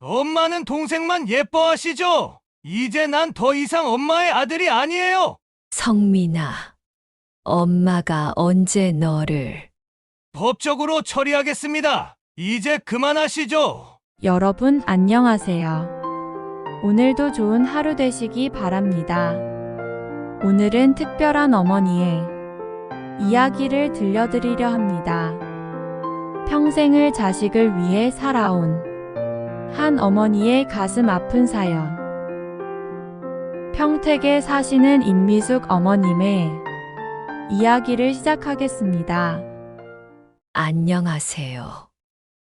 엄마는 동생만 예뻐하시죠? 이제 난 더 이상 엄마의 아들이 아니에요. 성민아, 엄마가 언제 너를 법적으로 처리하겠습니다. 이제 그만하시죠. 여러분 안녕하세요. 오늘도 좋은 하루 되시기 바랍니다. 오늘은 특별한 어머니의 이야기를 들려드리려 합니다. 평생을 자식을 위해 살아온 한 어머니의 가슴 아픈 사연. 평택에 사시는 임미숙 어머님의 이야기를 시작하겠습니다. 안녕하세요.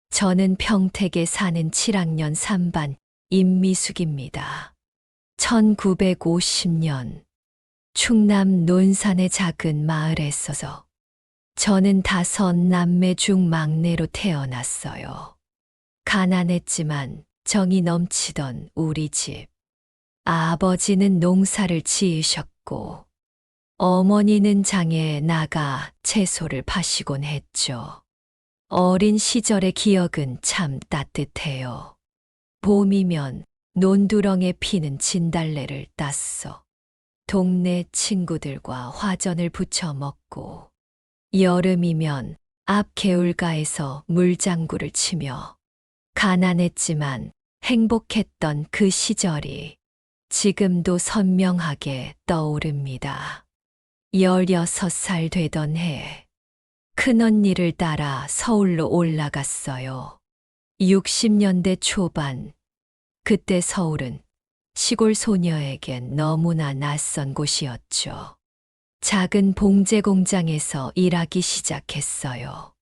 저는 평택에 사는 7학년 3반 임미숙입니다. 1950년 충남 논산의 작은 마을에 있어서 저는 5남매 중 막내로 태어났어요. 가난했지만 정이 넘치던 우리 집. 아버지는 농사를 지으셨고 어머니는 장에 나가 채소를 파시곤 했죠. 어린 시절의 기억은 참 따뜻해요. 봄이면 논두렁에 피는 진달래를 땄어. 동네 친구들과 화전을 부쳐 먹고, 여름이면 앞 개울가에서 물장구를 치며 가난했지만 행복했던 그 시절이 지금도 선명하게 떠오릅니다. 16살 되던 해, 큰언니를 따라 서울로 올라갔어요. 60년대 초반, 그때 서울은 시골 소녀에겐 너무나 낯선 곳이었죠. 작은 봉제 공장에서 일하기 시작했어요.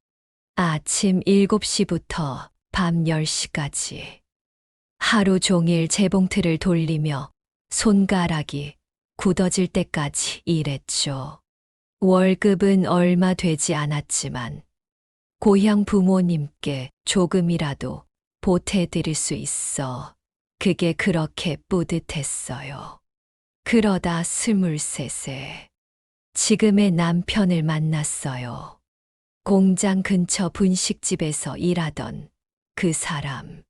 아침 7시부터 밤 10시까지. 하루 종일 재봉틀을 돌리며 손가락이 굳어질 때까지 일했죠. 월급은 얼마 되지 않았지만 고향 부모님께 조금이라도 보태드릴 수 있어 그게 그렇게 뿌듯했어요. 그러다 23세 지금의 남편을 만났어요. 공장 근처 분식집에서 일하던 그 사람.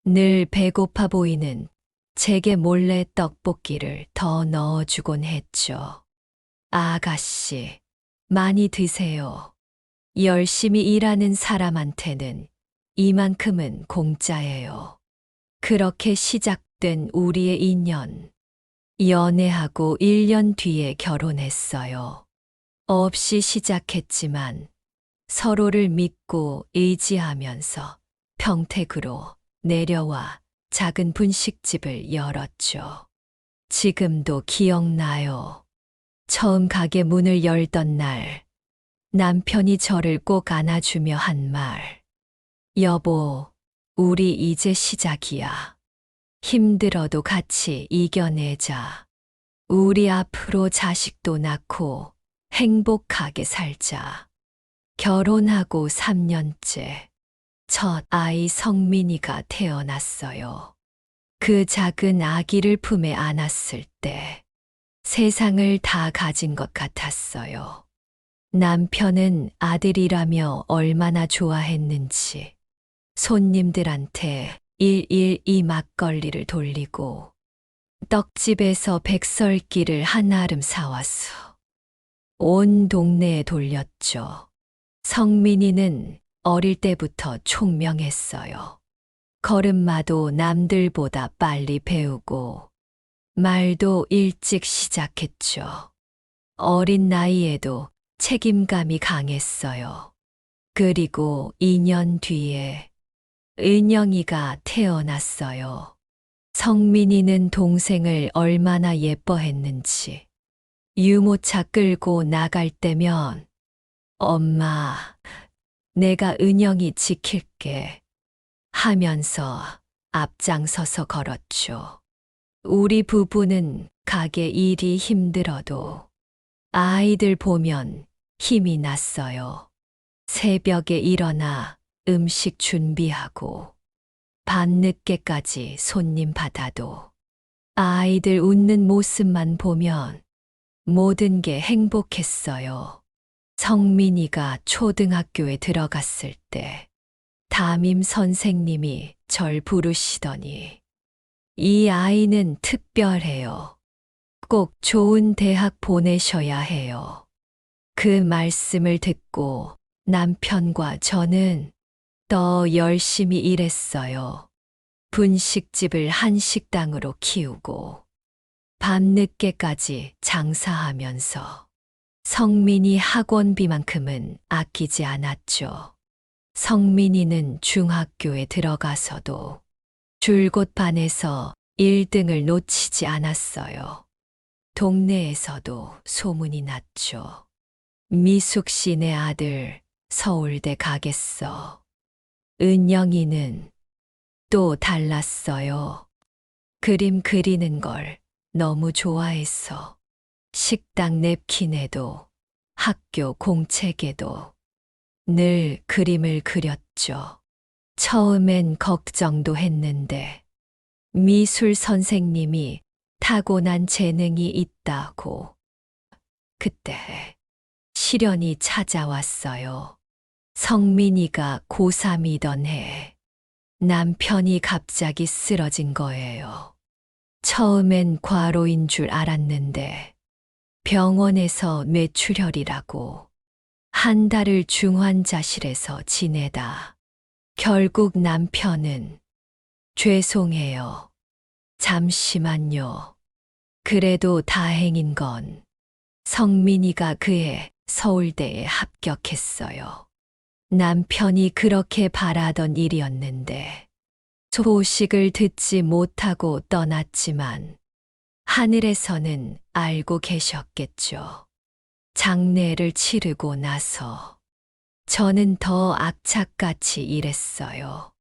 늘 배고파 보이는 제게 몰래 떡볶이를 더 넣어주곤 했죠. 아가씨, 많이 드세요. 열심히 일하는 사람한테는 이만큼은 공짜예요. 그렇게 시작된 우리의 인연. 연애하고 1년 뒤에 결혼했어요. 없이 시작했지만 서로를 믿고 의지하면서 평택으로 내려와 작은 분식집을 열었죠. 지금도 기억나요. 처음 가게 문을 열던 날, 남편이 저를 꼭 안아주며 한 말. 여보, 우리 이제 시작이야. 힘들어도 같이 이겨내자. 우리 앞으로 자식도 낳고 행복하게 살자. 결혼하고 3년째. 첫 아이 성민이가 태어났어요. 그 작은 아기를 품에 안았을 때 세상을 다 가진 것 같았어요. 남편은 아들이라며 얼마나 좋아했는지 손님들한테 일일이 막걸리를 돌리고 떡집에서 백설기를 한아름 사와서 온 동네에 돌렸죠. 성민이는 어릴 때부터 총명했어요. 걸음마도 남들보다 빨리 배우고 말도 일찍 시작했죠. 어린 나이에도 책임감이 강했어요. 그리고 2년 뒤에 은영이가 태어났어요. 성민이는 동생을 얼마나 예뻐했는지 유모차 끌고 나갈 때면 엄마, 내가 은영이 지킬게 하면서 앞장서서 걸었죠. 우리 부부는 가게 일이 힘들어도 아이들 보면 힘이 났어요. 새벽에 일어나 음식 준비하고 밤늦게까지 손님 받아도 아이들 웃는 모습만 보면 모든 게 행복했어요. 성민이가 초등학교에 들어갔을 때 담임 선생님이 절 부르시더니 이 아이는 특별해요. 꼭 좋은 대학 보내셔야 해요. 그 말씀을 듣고 남편과 저는 더 열심히 일했어요. 분식집을 한식당으로 키우고 밤늦게까지 장사하면서 성민이 학원비만큼은 아끼지 않았죠. 성민이는 중학교에 들어가서도 줄곧 반에서 1등을 놓치지 않았어요. 동네에서도 소문이 났죠. 미숙 씨 내 아들 서울대 가겠어. 은영이는 또 달랐어요. 그림 그리는 걸 너무 좋아했어. 식당 냅킨에도 학교 공책에도 늘 그림을 그렸죠. 처음엔 걱정도 했는데 미술 선생님이 타고난 재능이 있다고. 그때 시련이 찾아왔어요. 성민이가 고3이던 해 남편이 갑자기 쓰러진 거예요. 처음엔 과로인 줄 알았는데 병원에서 뇌출혈이라고 한 달을 중환자실에서 지내다 결국 남편은 죄송해요. 잠시만요. 그래도 다행인 건 성민이가 그해 서울대에 합격했어요. 남편이 그렇게 바라던 일이었는데 소식을 듣지 못하고 떠났지만 하늘에서는 알고 계셨겠죠. 장례를 치르고 나서 저는 더 악착같이 일했어요.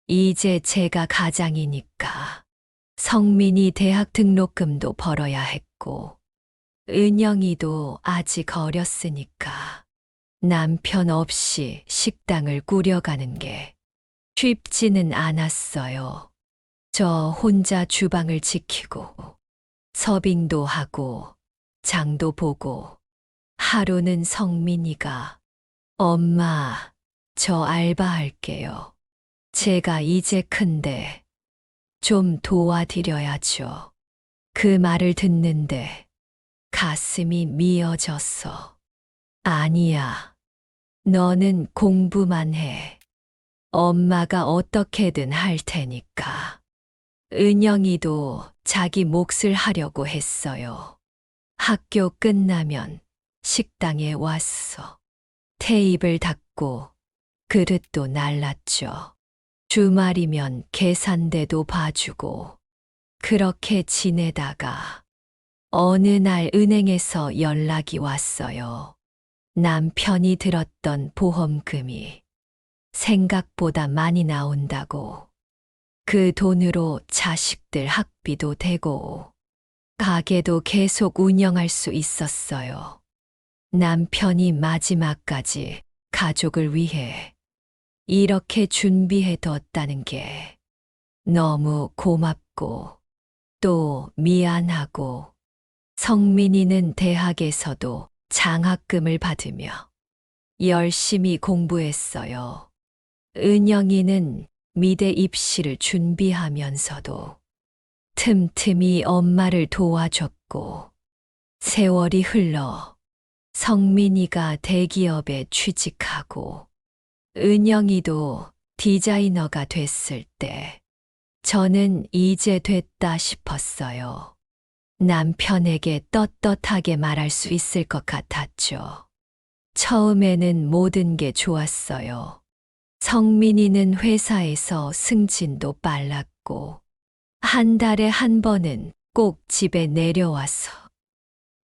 이제 제가 가장이니까 성민이 대학 등록금도 벌어야 했고 은영이도 아직 어렸으니까 남편 없이 식당을 꾸려가는 게 쉽지는 않았어요. 저 혼자 주방을 지키고 서빙도 하고 장도 보고 하루는 성민이가 엄마, 저 알바할게요. 제가 이제 큰데 좀 도와드려야죠. 그 말을 듣는데 가슴이 미어졌어. 아니야. 너는 공부만 해. 엄마가 어떻게든 할 테니까. 은영이도 자기 몫을 하려고 했어요. 학교 끝나면 식당에 왔어. 테이블 닦고 그릇도 날랐죠. 주말이면 계산대도 봐주고 그렇게 지내다가 어느 날 은행에서 연락이 왔어요. 남편이 들었던 보험금이 생각보다 많이 나온다고. 그 돈으로 자식들 학비도 되고 가게도 계속 운영할 수 있었어요. 남편이 마지막까지 가족을 위해 이렇게 준비해 뒀다는 게 너무 고맙고 또 미안하고 성민이는 대학에서도 장학금을 받으며 열심히 공부했어요. 은영이는 미대 입시를 준비하면서도 틈틈이 엄마를 도와줬고 세월이 흘러 성민이가 대기업에 취직하고 은영이도 디자이너가 됐을 때 저는 이제 됐다 싶었어요. 남편에게 떳떳하게 말할 수 있을 것 같았죠. 처음에는 모든 게 좋았어요. 성민이는 회사에서 승진도 빨랐고 한 달에 한 번은 꼭 집에 내려와서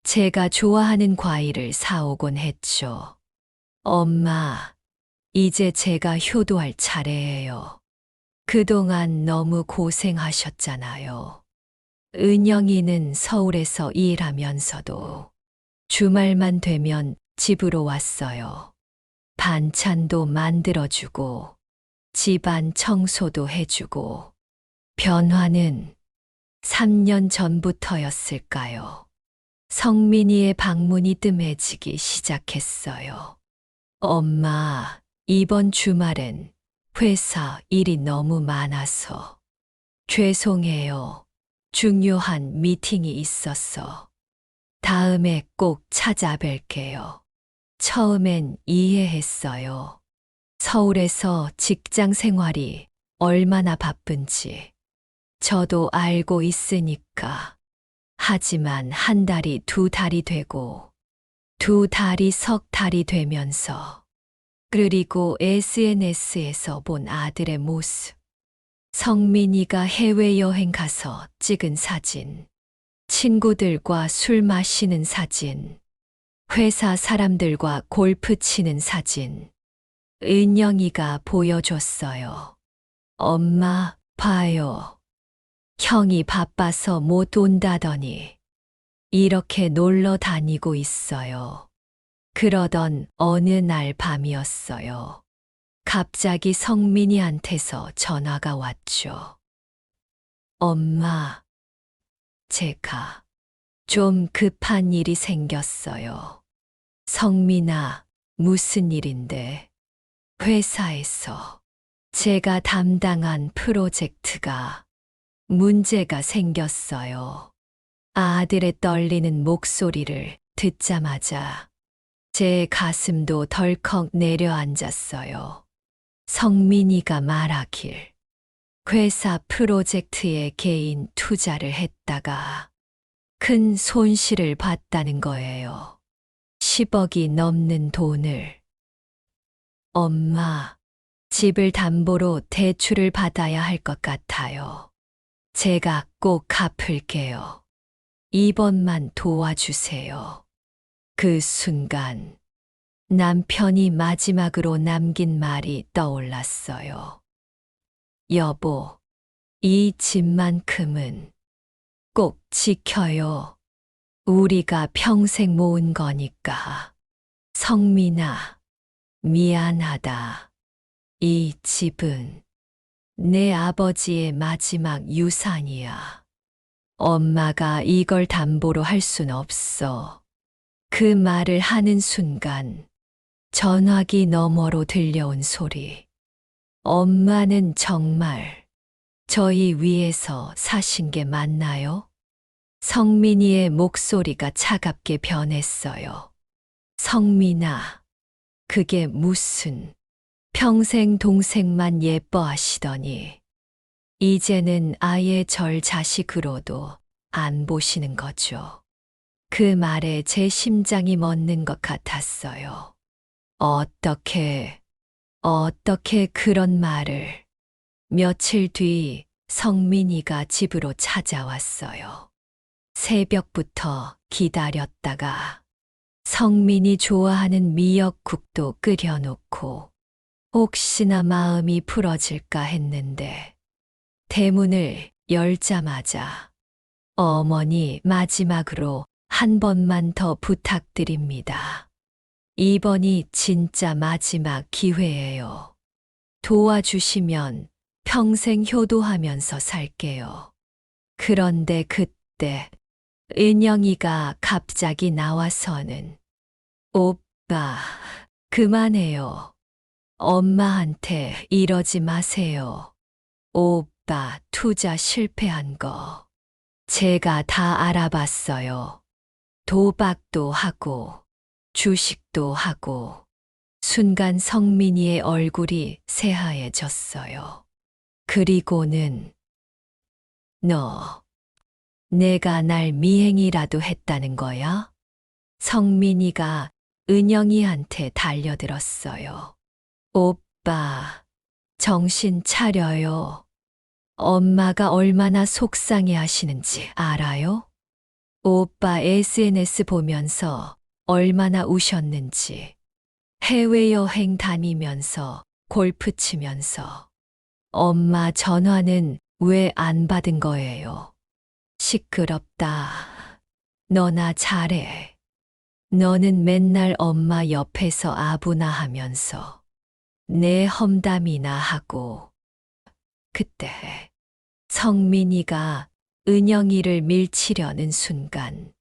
제가 좋아하는 과일을 사오곤 했죠. 엄마, 이제 제가 효도할 차례예요. 그동안 너무 고생하셨잖아요. 은영이는 서울에서 일하면서도 주말만 되면 집으로 왔어요. 반찬도 만들어주고 집안 청소도 해주고 변화는 3년 전부터였을까요? 성민이의 방문이 뜸해지기 시작했어요. 엄마, 이번 주말엔 회사 일이 너무 많아서. 죄송해요. 중요한 미팅이 있었어. 다음에 꼭 찾아뵐게요. 처음엔 이해했어요. 서울에서 직장 생활이 얼마나 바쁜지 저도 알고 있으니까. 하지만 한 달이 두 달이 되고 두 달이 석 달이 되면서 그리고 SNS에서 본 아들의 모습, 성민이가 해외여행 가서 찍은 사진, 친구들과 술 마시는 사진, 회사 사람들과 골프 치는 사진, 은영이가 보여줬어요. 엄마, 봐요. 형이 바빠서 못 온다더니 이렇게 놀러 다니고 있어요. 그러던 어느 날 밤이었어요. 갑자기 성민이한테서 전화가 왔죠. 엄마, 제가 좀 급한 일이 생겼어요. 성민아, 무슨 일인데? 회사에서 제가 담당한 프로젝트가 문제가 생겼어요. 아들의 떨리는 목소리를 듣자마자 제 가슴도 덜컥 내려앉았어요. 성민이가 말하길 회사 프로젝트에 개인 투자를 했다가 큰 손실을 봤다는 거예요. 10억이 넘는 돈을. 엄마, 집을 담보로 대출을 받아야 할 것 같아요. 제가 꼭 갚을게요. 이번만 도와주세요. 그 순간 남편이 마지막으로 남긴 말이 떠올랐어요. 여보, 이 집만큼은 꼭 지켜요. 우리가 평생 모은 거니까. 성민아, 미안하다. 이 집은 내 아버지의 마지막 유산이야. 엄마가 이걸 담보로 할 순 없어. 그 말을 하는 순간 전화기 너머로 들려온 소리. 엄마는 정말 저희 위해서 사신 게 맞나요? 성민이의 목소리가 차갑게 변했어요. 성민아, 그게 무슨 평생 동생만 예뻐하시더니 이제는 아예 절 자식으로도 안 보시는 거죠. 그 말에 제 심장이 멎는 것 같았어요. 어떻게 그런 말을. 며칠 뒤 성민이가 집으로 찾아왔어요. 새벽부터 기다렸다가 성민이 좋아하는 미역국도 끓여놓고 혹시나 마음이 풀어질까 했는데 대문을 열자마자 어머니 마지막으로 한 번만 더 부탁드립니다. 이번이 진짜 마지막 기회예요. 도와주시면 평생 효도하면서 살게요. 그런데 그때 은영이가 갑자기 나와서는 오빠, 그만해요. 엄마한테 이러지 마세요. 오빠 투자 실패한 거 제가 다 알아봤어요. 도박도 하고 주식도 하고. 순간 성민이의 얼굴이 새하얘졌어요. 그리고는 너, 내가 날 미행이라도 했다는 거야? 성민이가 은영이한테 달려들었어요. 오빠, 정신 차려요. 엄마가 얼마나 속상해 하시는지 알아요? 오빠 SNS 보면서 얼마나 우셨는지. 해외여행 다니면서 골프 치면서. 엄마 전화는 왜 안 받은 거예요? 시끄럽다. 너나 잘해. 너는 맨날 엄마 옆에서 아부나 하면서 내 험담이나 하고. 그때 성민이가 은영이를 밀치려는 순간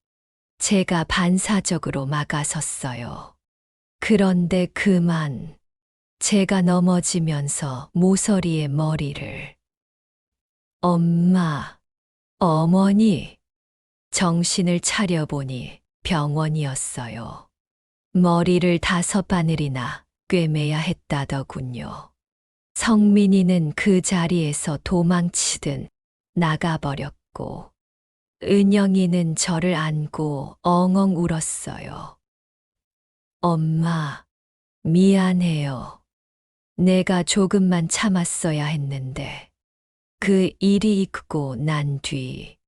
제가 반사적으로 막아섰어요. 그런데 그만 제가 넘어지면서 모서리에 머리를. 엄마, 어머니. 정신을 차려보니 병원이었어요. 머리를 5바늘이나 꿰매야 했다더군요. 성민이는 그 자리에서 도망치듯 나가버렸고, 은영이는 저를 안고 엉엉 울었어요. 엄마, 미안해요. 내가 조금만 참았어야 했는데. 그 일이 있고 난 뒤,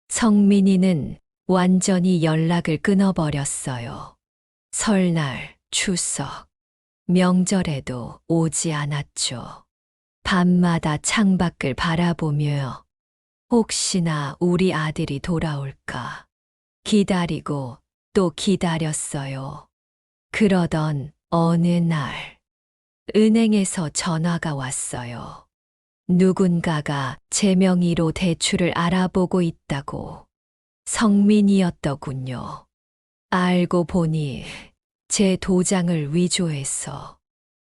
성민이는 완전히 연락을 끊어버렸어요. 설날, 추석, 명절에도 오지 않았죠. 밤마다 창밖을 바라보며 혹시나 우리 아들이 돌아올까 기다리고 또 기다렸어요. 그러던 어느 날, 은행에서 전화가 왔어요. 누군가가 제 명의로 대출을 알아보고 있다고. 성민이었더군요. 알고 보니 제 도장을 위조해서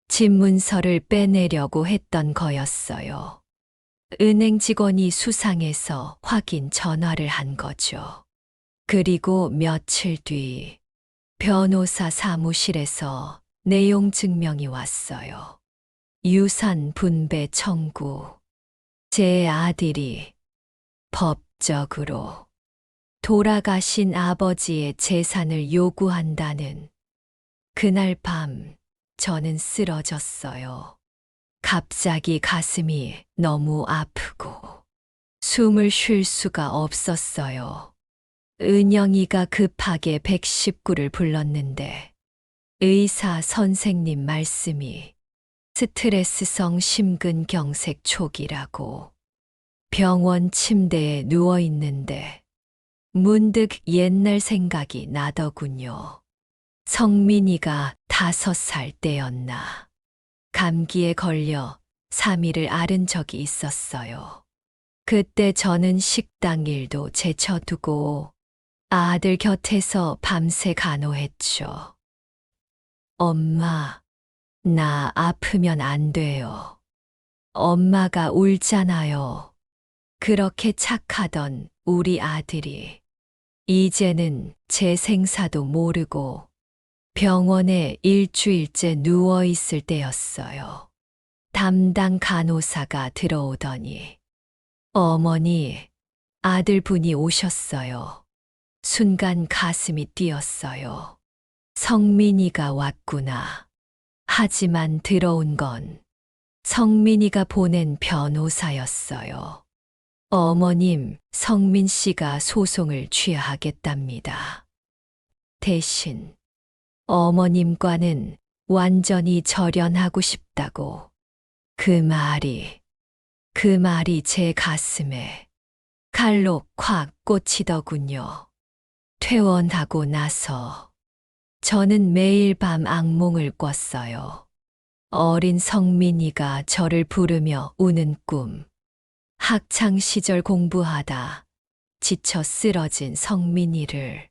집문서를 빼내려고 했던 거였어요. 은행 직원이 수상해서 확인 전화를 한 거죠. 그리고 며칠 뒤 변호사 사무실에서 내용 증명이 왔어요. 유산 분배 청구. 제 아들이 법적으로 돌아가신 아버지의 재산을 요구한다는. 그날 밤 저는 쓰러졌어요. 갑자기 가슴이 너무 아프고 숨을 쉴 수가 없었어요. 은영이가 급하게 119를 불렀는데 의사 선생님 말씀이 스트레스성 심근경색 초기라고. 병원 침대에 누워 있는데 문득 옛날 생각이 나더군요. 성민이가 5살 때였나. 감기에 걸려 3일을 앓은 적이 있었어요. 그때 저는 식당 일도 제쳐두고 아들 곁에서 밤새 간호했죠. 엄마, 나 아프면 안 돼요. 엄마가 울잖아요. 그렇게 착하던 우리 아들이 이제는 제 생사도 모르고 병원에 일주일째 누워 있을 때였어요. 담당 간호사가 들어오더니 어머니, 아들분이 오셨어요. 순간 가슴이 뛰었어요. 성민이가 왔구나. 하지만 들어온 건 성민이가 보낸 변호사였어요. 어머님, 성민 씨가 소송을 취하하겠답니다. 대신 어머님과는 완전히 절연하고 싶다고. 그 말이 제 가슴에 칼로 콱 꽂히더군요. 퇴원하고 나서 저는 매일 밤 악몽을 꿨어요. 어린 성민이가 저를 부르며 우는 꿈. 학창 시절 공부하다 지쳐 쓰러진 성민이를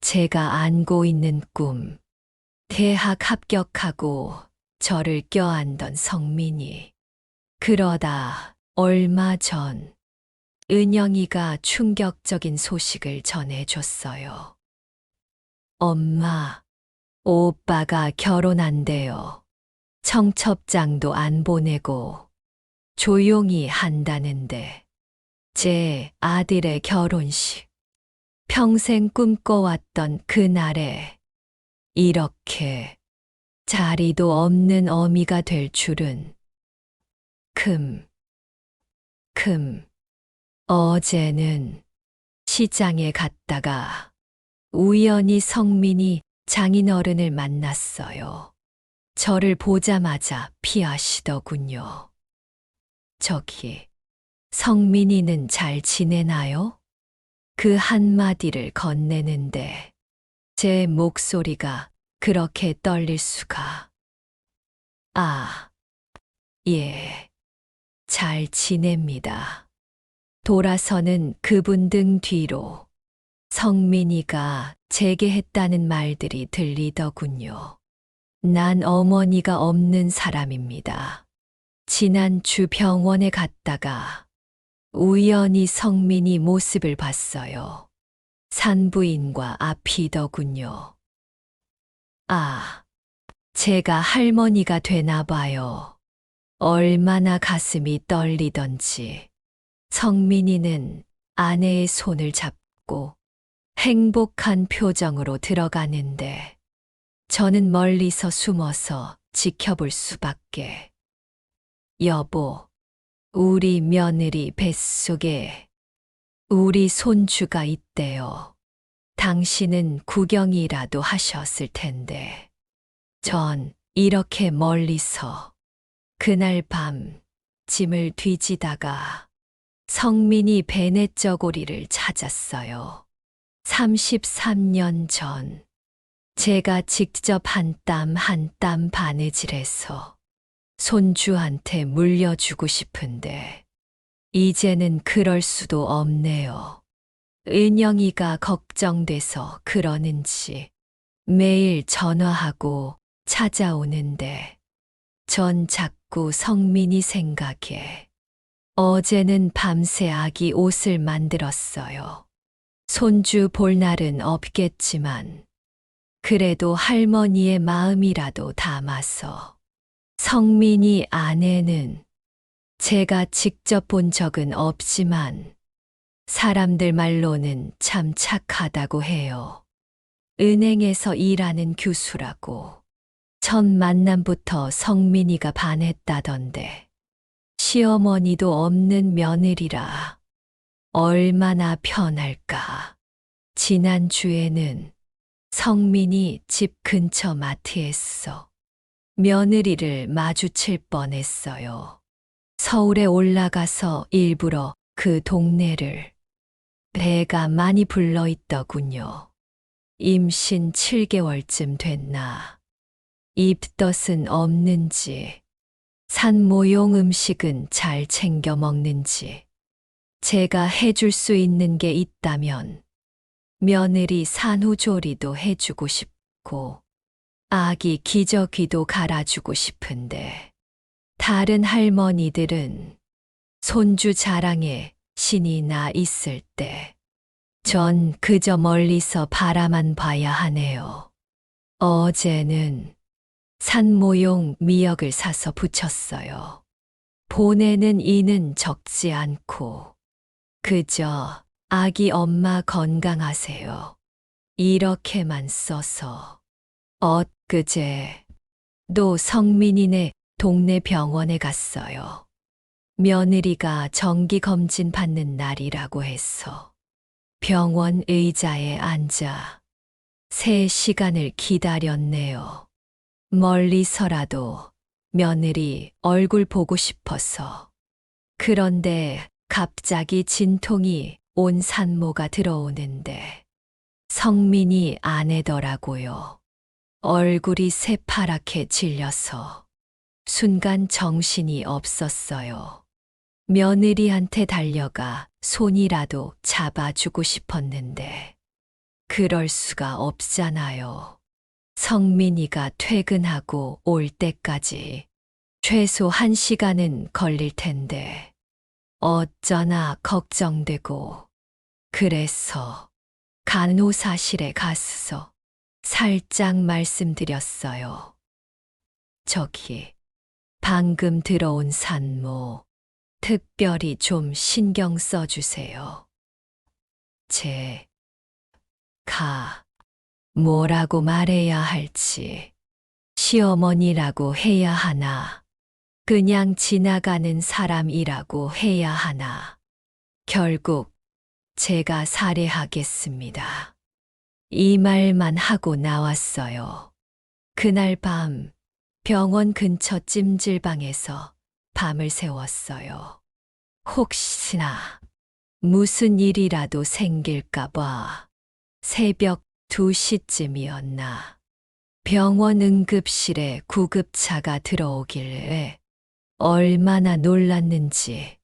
제가 안고 있는 꿈. 대학 합격하고 저를 껴안던 성민이. 그러다 얼마 전 은영이가 충격적인 소식을 전해줬어요. 엄마, 오빠가 결혼한대요. 청첩장도 안 보내고 조용히 한다는데. 제 아들의 결혼식. 평생 꿈꿔왔던 그날에 이렇게 자리도 없는 어미가 될 줄은. 어제는 시장에 갔다가 우연히 성민이 장인어른을 만났어요. 저를 보자마자 피하시더군요. 저기, 성민이는 잘 지내나요? 그 한마디를 건네는데 제 목소리가 그렇게 떨릴 수가. 아, 예, 잘 지냅니다. 돌아서는 그분 등 뒤로 성민이가 제게 했다는 말들이 들리더군요. 난 어머니가 없는 사람입니다. 지난주 병원에 갔다가 우연히 성민이 모습을 봤어요. 산부인과 앞이더군요. 아, 제가 할머니가 되나 봐요. 얼마나 가슴이 떨리던지. 성민이는 아내의 손을 잡고 행복한 표정으로 들어가는데 저는 멀리서 숨어서 지켜볼 수밖에. 여보, 우리 며느리 뱃속에 우리 손주가 있대요. 당신은 구경이라도 하셨을 텐데. 전 이렇게 멀리서 그날 밤 짐을 뒤지다가 성민이 베넷저고리를 찾았어요. 33년 전 제가 직접 한 땀 한 땀 바느질해서 손주한테 물려주고 싶은데 이제는 그럴 수도 없네요. 은영이가 걱정돼서 그러는지 매일 전화하고 찾아오는데 전 자꾸 성민이 생각에 어제는 밤새 아기 옷을 만들었어요. 손주 볼 날은 없겠지만 그래도 할머니의 마음이라도 담아서. 성민이 아내는 제가 직접 본 적은 없지만 사람들 말로는 참 착하다고 해요. 은행에서 일하는 교수라고. 첫 만남부터 성민이가 반했다던데. 시어머니도 없는 며느리라 얼마나 편할까. 지난주에는 성민이 집 근처 마트에서 며느리를 마주칠 뻔했어요. 서울에 올라가서 일부러 그 동네를. 배가 많이 불러 있더군요. 임신 7개월쯤 됐나. 입덧은 없는지, 산모용 음식은 잘 챙겨 먹는지, 제가 해줄 수 있는 게 있다면 며느리 산후조리도 해주고 싶고 아기 기저귀도 갈아주고 싶은데 다른 할머니들은 손주 자랑에 신이 나 있을 때 전 그저 멀리서 바라만 봐야 하네요. 어제는 산모용 미역을 사서 부쳤어요. 보내는 이는 적지 않고 그저 아기 엄마 건강하세요. 이렇게만 써서. 엊그제 또 성민이네 동네 병원에 갔어요. 며느리가 정기검진 받는 날이라고 해서 병원 의자에 앉아 3시간을 기다렸네요. 멀리서라도 며느리 얼굴 보고 싶어서. 그런데 갑자기 진통이 온 산모가 들어오는데 성민이 아내더라고요. 얼굴이 새파랗게 질려서 순간 정신이 없었어요. 며느리한테 달려가 손이라도 잡아주고 싶었는데 그럴 수가 없잖아요. 성민이가 퇴근하고 올 때까지 최소 1시간은 걸릴 텐데 어쩌나 걱정되고 그래서 간호사실에 가서 살짝 말씀드렸어요. 저기 방금 들어온 산모 특별히 좀 신경 써주세요. 뭐라고 말해야 할지. 시어머니라고 해야 하나. 그냥 지나가는 사람이라고 해야 하나. 결국 제가 살해하겠습니다. 이 말만 하고 나왔어요. 그날 밤 병원 근처 찜질방에서 밤을 새웠어요. 혹시나 무슨 일이라도 생길까봐. 새벽 2시쯤이었나. 병원 응급실에 구급차가 들어오길래 얼마나 놀랐는지.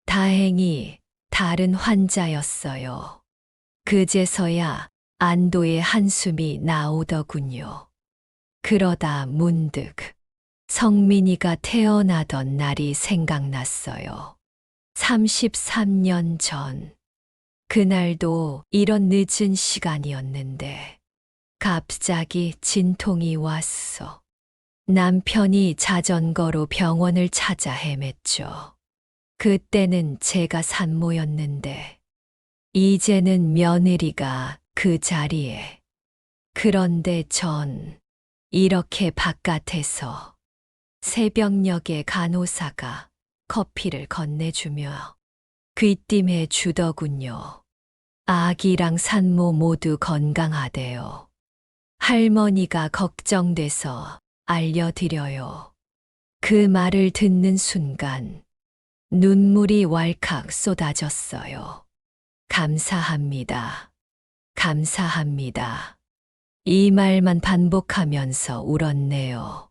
다행히 다른 환자였어요. 그제서야 안도의 한숨이 나오더군요. 그러다 문득 성민이가 태어나던 날이 생각났어요. 33년 전. 그날도 이런 늦은 시간이었는데 갑자기 진통이 왔어. 남편이 자전거로 병원을 찾아 헤맸죠. 그때는 제가 산모였는데 이제는 며느리가 그 자리에. 그런데 전 이렇게 바깥에서 새벽녘에 간호사가 커피를 건네주며 귀띔해 주더군요. 아기랑 산모 모두 건강하대요. 할머니가 걱정돼서 알려드려요. 그 말을 듣는 순간 눈물이 왈칵 쏟아졌어요. 감사합니다. 감사합니다. 이 말만 반복하면서 울었네요.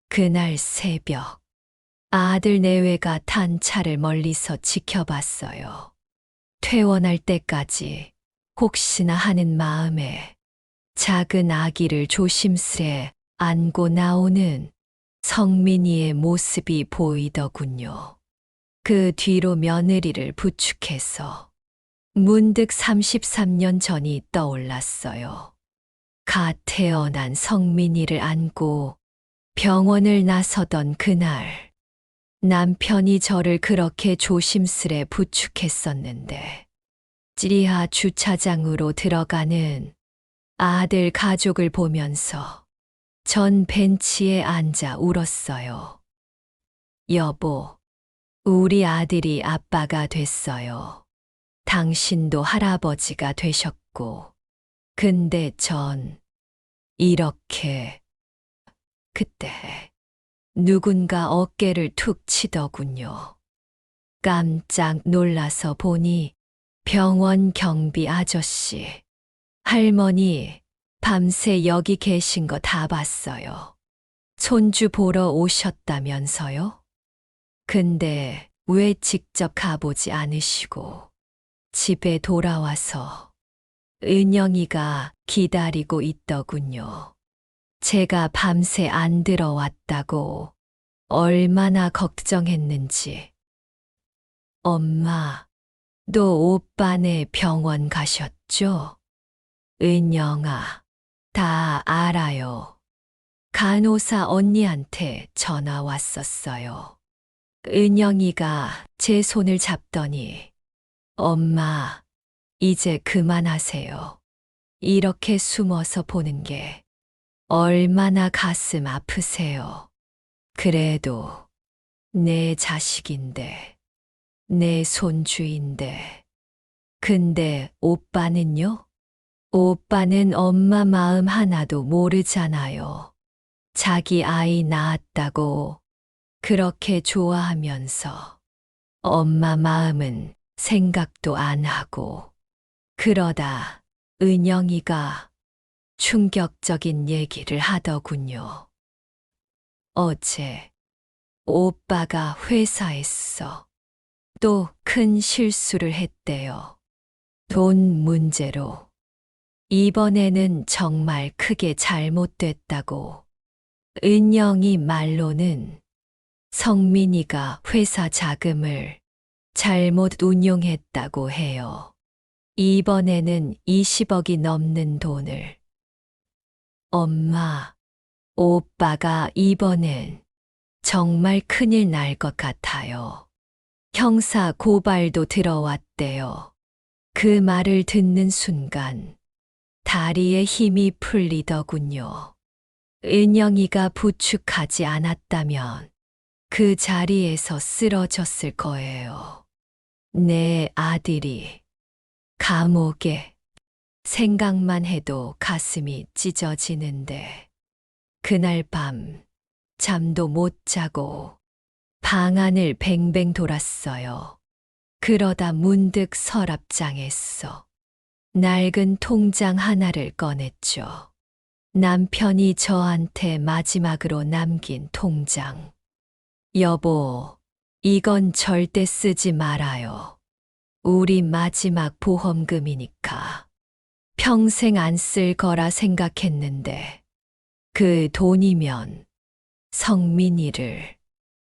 그날 새벽, 아들 내외가 탄 차를 멀리서 지켜봤어요. 퇴원할 때까지 혹시나 하는 마음에 작은 아기를 조심스레 안고 나오는 성민이의 모습이 보이더군요. 그 뒤로 며느리를 부축해서 문득 33년 전이 떠올랐어요. 갓 태어난 성민이를 안고 병원을 나서던 그날, 남편이 저를 그렇게 조심스레 부축했었는데, 지하 주차장으로 들어가는 아들 가족을 보면서 전 벤치에 앉아 울었어요. 여보, 우리 아들이 아빠가 됐어요. 당신도 할아버지가 되셨고, 근데 전 이렇게. 그때 누군가 어깨를 툭 치더군요. 깜짝 놀라서 보니 병원 경비 아저씨. 할머니, 밤새 여기 계신 거 다 봤어요. 손주 보러 오셨다면서요? 근데 왜 직접 가보지 않으시고 집에 돌아와서 은영이가 기다리고 있더군요. 제가 밤새 안 들어왔다고 얼마나 걱정했는지. 엄마, 너 오빠네 병원 가셨죠? 은영아, 다 알아요. 간호사 언니한테 전화 왔었어요. 은영이가 제 손을 잡더니 엄마, 이제 그만하세요. 이렇게 숨어서 보는 게 얼마나 가슴 아프세요. 그래도 내 자식인데, 내 손주인데. 근데 오빠는요? 오빠는 엄마 마음 하나도 모르잖아요. 자기 아이 낳았다고 그렇게 좋아하면서 엄마 마음은 생각도 안 하고. 그러다 은영이가 충격적인 얘기를 하더군요. 어제 오빠가 회사에서 또 큰 실수를 했대요. 돈 문제로. 이번에는 정말 크게 잘못됐다고. 은영이 말로는 성민이가 회사 자금을 잘못 운용했다고 해요. 이번에는 20억이 넘는 돈을. 엄마, 오빠가 이번엔 정말 큰일 날 것 같아요. 형사 고발도 들어왔대요. 그 말을 듣는 순간 다리에 힘이 풀리더군요. 은영이가 부축하지 않았다면 그 자리에서 쓰러졌을 거예요. 내 아들이 감옥에. 생각만 해도 가슴이 찢어지는데 그날 밤 잠도 못 자고 방 안을 뱅뱅 돌았어요. 그러다 문득 서랍장에서 낡은 통장 하나를 꺼냈죠. 남편이 저한테 마지막으로 남긴 통장. 여보, 이건 절대 쓰지 말아요. 우리 마지막 보험금이니까. 평생 안 쓸 거라 생각했는데 그 돈이면 성민이를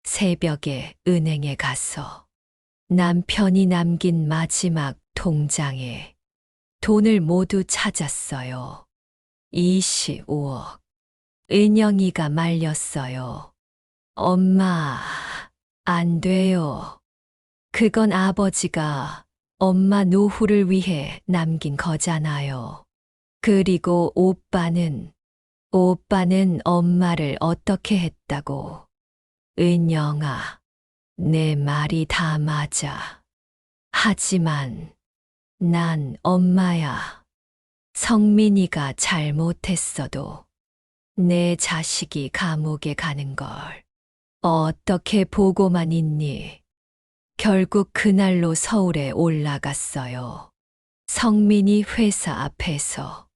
새벽에 은행에 가서 남편이 남긴 마지막 통장에 돈을 모두 찾았어요. 25억. 은영이가 말렸어요. 엄마, 안 돼요. 그건 아버지가 엄마 노후를 위해 남긴 거잖아요. 그리고 오빠는 엄마를 어떻게 했다고. 은영아, 내 말이 다 맞아. 하지만 난 엄마야. 성민이가 잘못했어도 내 자식이 감옥에 가는 걸 어떻게 보고만 있니? 결국 그날로 서울에 올라갔어요. 성민이 회사 앞에서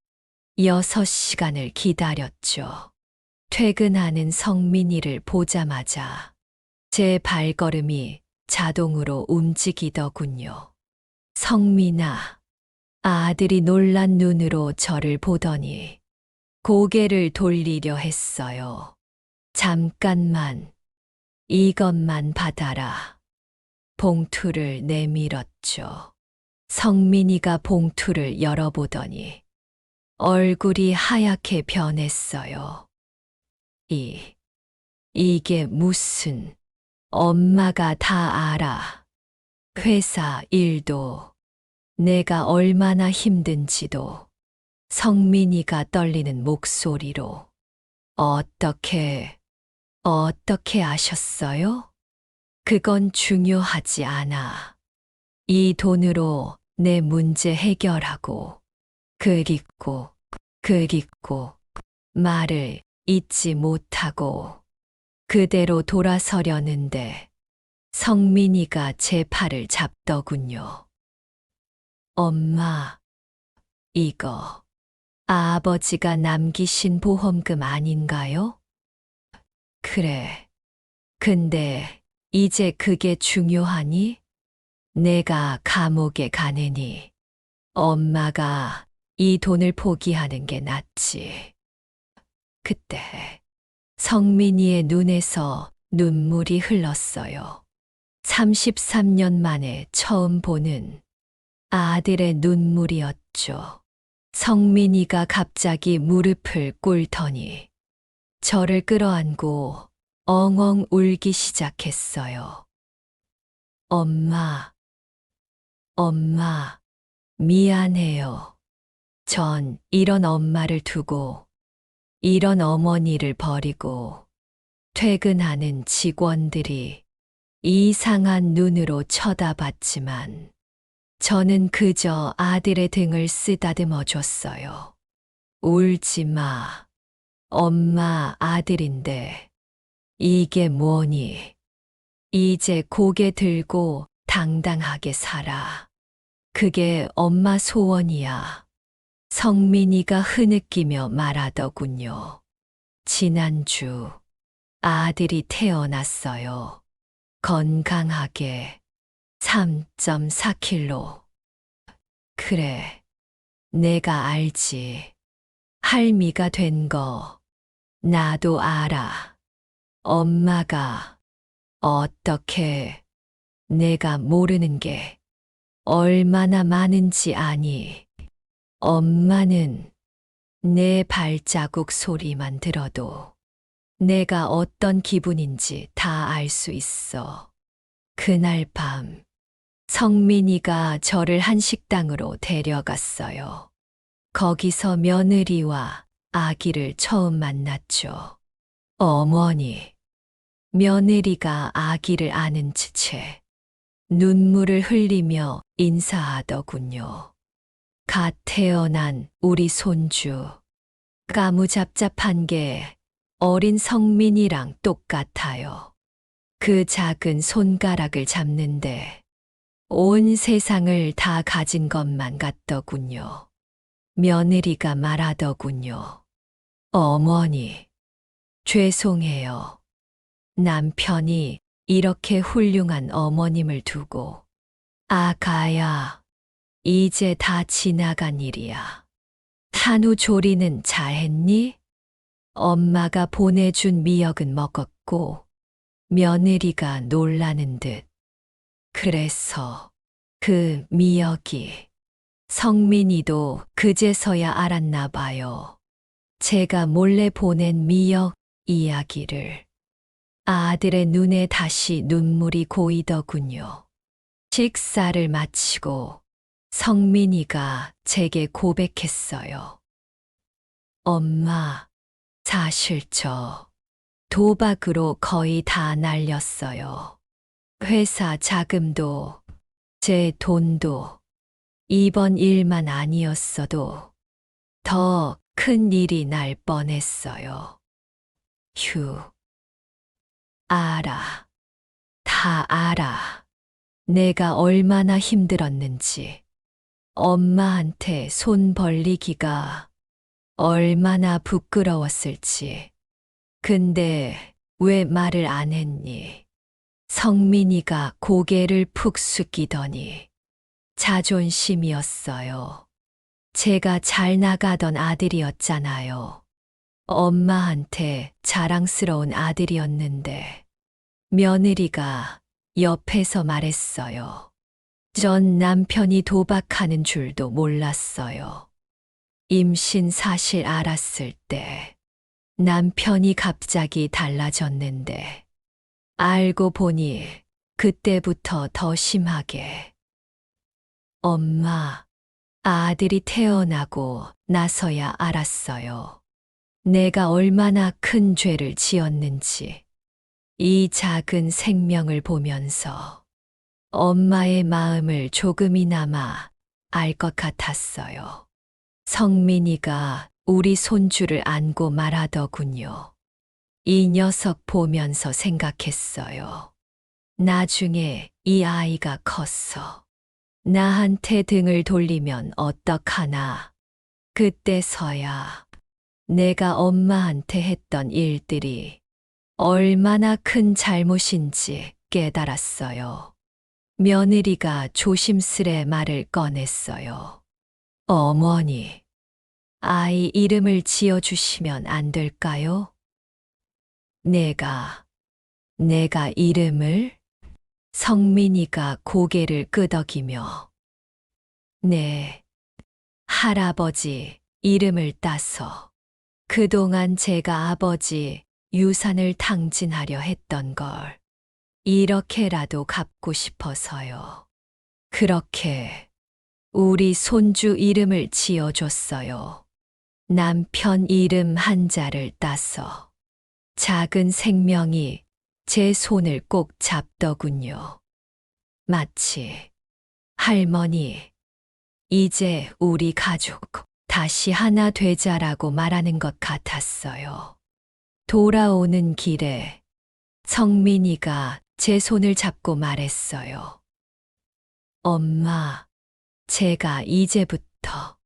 6시간을 기다렸죠. 퇴근하는 성민이를 보자마자 제 발걸음이 자동으로 움직이더군요. 성민아, 아들이 놀란 눈으로 저를 보더니 고개를 돌리려 했어요. 잠깐만, 이것만 받아라. 봉투를 내밀었죠. 성민이가 봉투를 열어보더니 얼굴이 하얗게 변했어요. 이게 무슨, 엄마가 다 알아. 회사 일도, 내가 얼마나 힘든지도. 성민이가 떨리는 목소리로 어떻게 아셨어요? 그건 중요하지 않아. 이 돈으로 내 문제 해결하고, 그리고 말을 잊지 못하고 그대로 돌아서려는데 성민이가 제 팔을 잡더군요. 엄마, 이거 아버지가 남기신 보험금 아닌가요? 그래. 근데 이제 그게 중요하니? 내가 감옥에 가느니 엄마가 이 돈을 포기하는 게 낫지. 그때 성민이의 눈에서 눈물이 흘렀어요. 33년 만에 처음 보는 아들의 눈물이었죠. 성민이가 갑자기 무릎을 꿇더니 저를 끌어안고 엉엉 울기 시작했어요. 엄마, 미안해요. 전 이런 엄마를 두고 이런 어머니를 버리고 퇴근하는 직원들이 이상한 눈으로 쳐다봤지만 저는 그저 아들의 등을 쓰다듬어 줬어요. 울지 마. 엄마 아들인데 이게 뭐니? 이제 고개 들고 당당하게 살아. 그게 엄마 소원이야. 성민이가 흐느끼며 말하더군요. 지난주 아들이 태어났어요. 건강하게 3.4kg. 그래, 내가 알지. 할미가 된 거 나도 알아. 엄마가 어떻게 내가 모르는 게 얼마나 많은지 아니. 엄마는 내 발자국 소리만 들어도 내가 어떤 기분인지 다 알 수 있어. 그날 밤 성민이가 저를 한 식당으로 데려갔어요. 거기서 며느리와 아기를 처음 만났죠. 어머니, 며느리가 아기를 안은 채 눈물을 흘리며 인사하더군요. 갓 태어난 우리 손주. 까무잡잡한 게 어린 성민이랑 똑같아요. 그 작은 손가락을 잡는데 온 세상을 다 가진 것만 같더군요. 며느리가 말하더군요. 어머니, 죄송해요. 남편이 이렇게 훌륭한 어머님을 두고. 아가야, 이제 다 지나간 일이야. 한우 조리는 잘했니? 엄마가 보내준 미역은 먹었고 며느리가 놀라는 듯. 그래서 그 미역이 성민이도 그제서야 알았나 봐요. 제가 몰래 보낸 미역 이야기를. 아들의 눈에 다시 눈물이 고이더군요. 식사를 마치고 성민이가 제게 고백했어요. 엄마, 사실 저 도박으로 거의 다 날렸어요. 회사 자금도 제 돈도 이번 일만 아니었어도 더 큰 일이 날 뻔했어요. 휴. 알아. 다 알아. 내가 얼마나 힘들었는지. 엄마한테 손 벌리기가 얼마나 부끄러웠을지. 근데 왜 말을 안 했니? 성민이가 고개를 푹 숙이더니 자존심이었어요. 제가 잘 나가던 아들이었잖아요. 엄마한테 자랑스러운 아들이었는데 며느리가 옆에서 말했어요. 전 남편이 도박하는 줄도 몰랐어요. 임신 사실 알았을 때 남편이 갑자기 달라졌는데 알고 보니 그때부터 더 심하게. 엄마, 아들이 태어나고 나서야 알았어요. 내가 얼마나 큰 죄를 지었는지. 이 작은 생명을 보면서 엄마의 마음을 조금이나마 알 것 같았어요. 성민이가 우리 손주를 안고 말하더군요. 이 녀석 보면서 생각했어요. 나중에 이 아이가 컸어. 나한테 등을 돌리면 어떡하나. 그때서야 내가 엄마한테 했던 일들이 얼마나 큰 잘못인지 깨달았어요. 며느리가 조심스레 말을 꺼냈어요. 어머니, 아이 이름을 지어주시면 안 될까요? 내가 이름을? 성민이가 고개를 끄덕이며 네, 할아버지 이름을 따서 그동안 제가 아버지 유산을 탕진하려 했던 걸 이렇게라도 갚고 싶어서요. 그렇게 우리 손주 이름을 지어줬어요. 남편 이름 한자를 따서 작은 생명이 제 손을 꼭 잡더군요. 마치 할머니, 이제 우리 가족 다시 하나 되자라고 말하는 것 같았어요. 돌아오는 길에 성민이가 제 손을 잡고 말했어요. 엄마, 제가 이제부터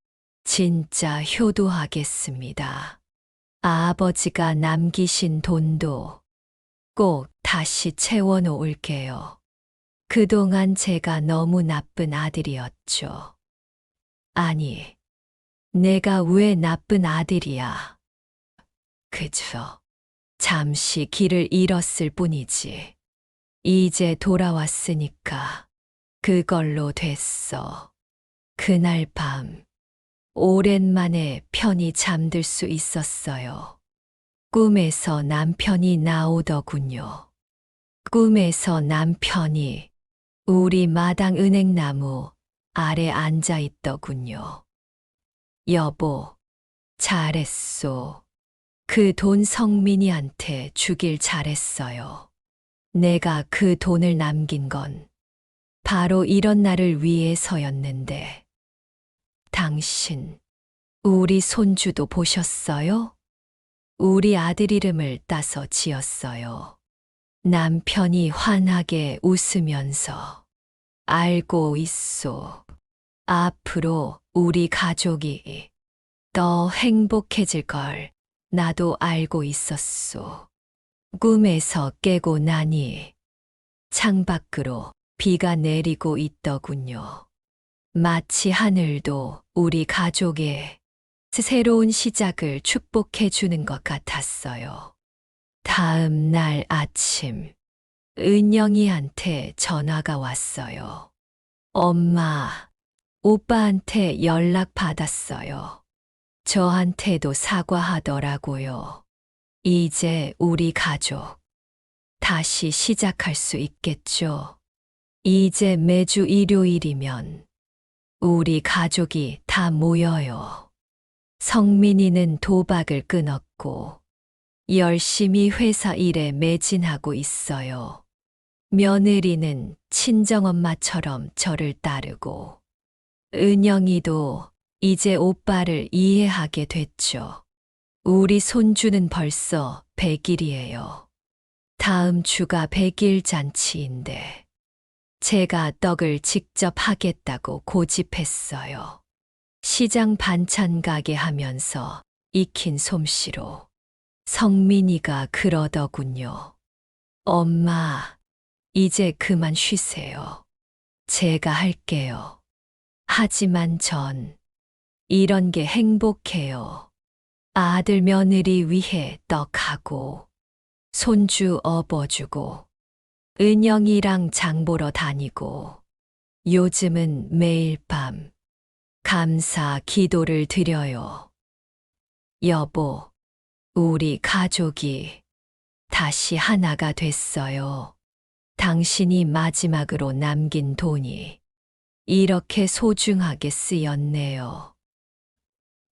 진짜 효도하겠습니다. 아버지가 남기신 돈도 꼭 다시 채워놓을게요. 그동안 제가 너무 나쁜 아들이었죠. 아니, 내가 왜 나쁜 아들이야? 그저 잠시 길을 잃었을 뿐이지. 이제 돌아왔으니까 그걸로 됐어. 그날 밤, 오랜만에 편히 잠들 수 있었어요. 꿈에서 남편이 나오더군요. 꿈에서 남편이 우리 마당 은행나무 아래 앉아 있더군요. 여보, 잘했소. 그 돈 성민이한테 주길 잘했어요. 내가 그 돈을 남긴 건 바로 이런 날을 위해서였는데. 당신, 우리 손주도 보셨어요? 우리 아들 이름을 따서 지었어요. 남편이 환하게 웃으면서 알고 있소. 앞으로 우리 가족이 더 행복해질 걸 나도 알고 있었소. 꿈에서 깨고 나니 창밖으로 비가 내리고 있더군요. 마치 하늘도 우리 가족의 새로운 시작을 축복해 주는 것 같았어요. 다음 날 아침, 은영이한테 전화가 왔어요. 엄마, 오빠한테 연락 받았어요. 저한테도 사과하더라고요. 이제 우리 가족 다시 시작할 수 있겠죠? 이제 매주 일요일이면 우리 가족이 다 모여요. 성민이는 도박을 끊었고 열심히 회사 일에 매진하고 있어요. 며느리는 친정엄마처럼 저를 따르고 은영이도 이제 오빠를 이해하게 됐죠. 우리 손주는 벌써 100일이에요. 다음 주가 100일 잔치인데 제가 떡을 직접 하겠다고 고집했어요. 시장 반찬 가게 하면서 익힌 솜씨로 성민이가 그러더군요. 엄마, 이제 그만 쉬세요. 제가 할게요. 하지만 전 이런 게 행복해요. 아들 며느리 위해 떡하고 손주 업어주고 은영이랑 장 보러 다니고 요즘은 매일 밤 감사 기도를 드려요. 여보, 우리 가족이 다시 하나가 됐어요. 당신이 마지막으로 남긴 돈이 이렇게 소중하게 쓰였네요.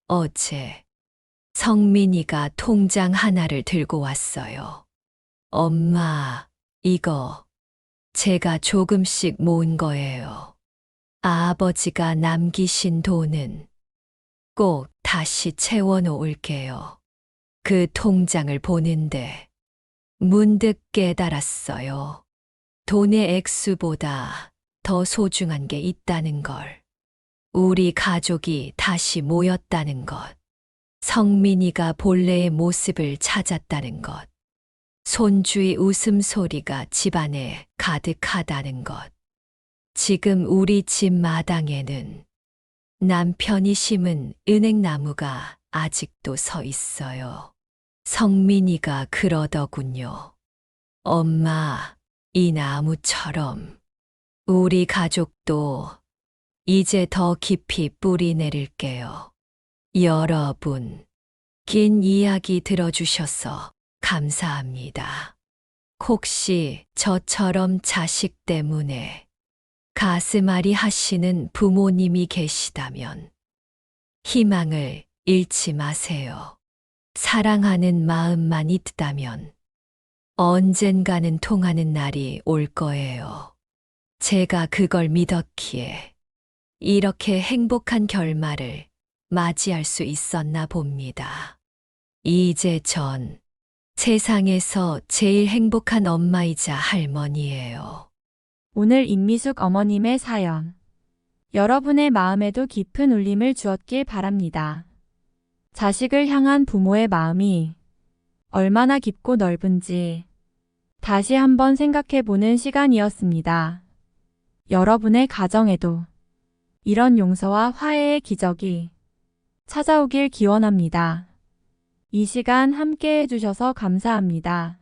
어제 성민이가 통장 하나를 들고 왔어요. 엄마, 이거 제가 조금씩 모은 거예요. 아버지가 남기신 돈은 꼭 다시 채워놓을게요. 그 통장을 보는데 문득 깨달았어요. 돈의 액수보다 더 소중한 게 있다는 걸. 우리 가족이 다시 모였다는 것. 성민이가 본래의 모습을 찾았다는 것. 손주의 웃음소리가 집안에 가득하다는 것. 지금 우리 집 마당에는 남편이 심은 은행나무가 아직도 서 있어요. 성민이가 그러더군요. 엄마, 이 나무처럼 우리 가족도 이제 더 깊이 뿌리 내릴게요. 여러분, 긴 이야기 들어주셔서 감사합니다. 혹시 저처럼 자식 때문에 가슴앓이 하시는 부모님이 계시다면 희망을 잃지 마세요. 사랑하는 마음만 있다면 언젠가는 통하는 날이 올 거예요. 제가 그걸 믿었기에 이렇게 행복한 결말을 맞이할 수 있었나 봅니다. 이제 전 세상에서 제일 행복한 엄마이자 할머니예요. 오늘 임미숙 어머님의 사연. 여러분의 마음에도 깊은 울림을 주었길 바랍니다. 자식을 향한 부모의 마음이 얼마나 깊고 넓은지 다시 한번 생각해 보는 시간이었습니다. 여러분의 가정에도 이런 용서와 화해의 기적이 찾아오길 기원합니다. 이 시간 함께 해주셔서 감사합니다.